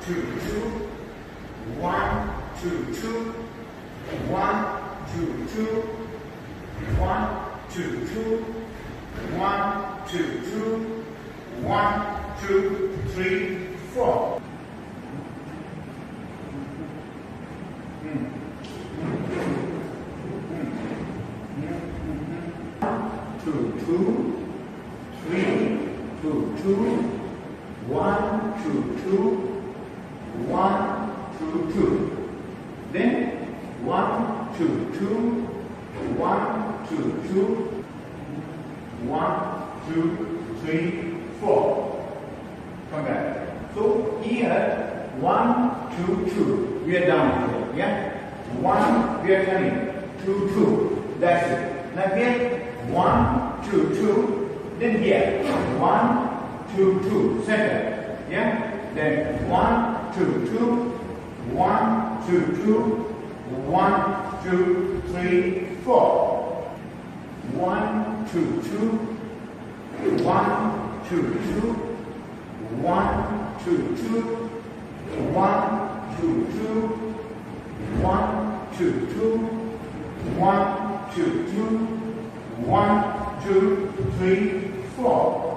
2, 2. 1, 2, 2. 1, 2, 2. 1, 2, 2. 1, 2, 2. 1, 2, 3, 4. 2, 2, 3, 2, 2, 1, 2, 2, 1, 2, 2. Then 1, 2, 2, 1, 2, 2, 1, 2, 3, 4. Come back. So here 1, 2, 2. We are down here. Yeah. 1 we are turning. 2, 2. That's it. Now here 1, 2, 2. Then here 1, 2, 2. Center. Yeah. Then 1, 2, 2. 1, 2, 2. 1, 2, 3, 4. 1, 2, 2. 1, 2, 2. 1, 2, 2. 1, 2, 2. 1, 2, 2. 1, 2, 2. 1, 2, 3, 4.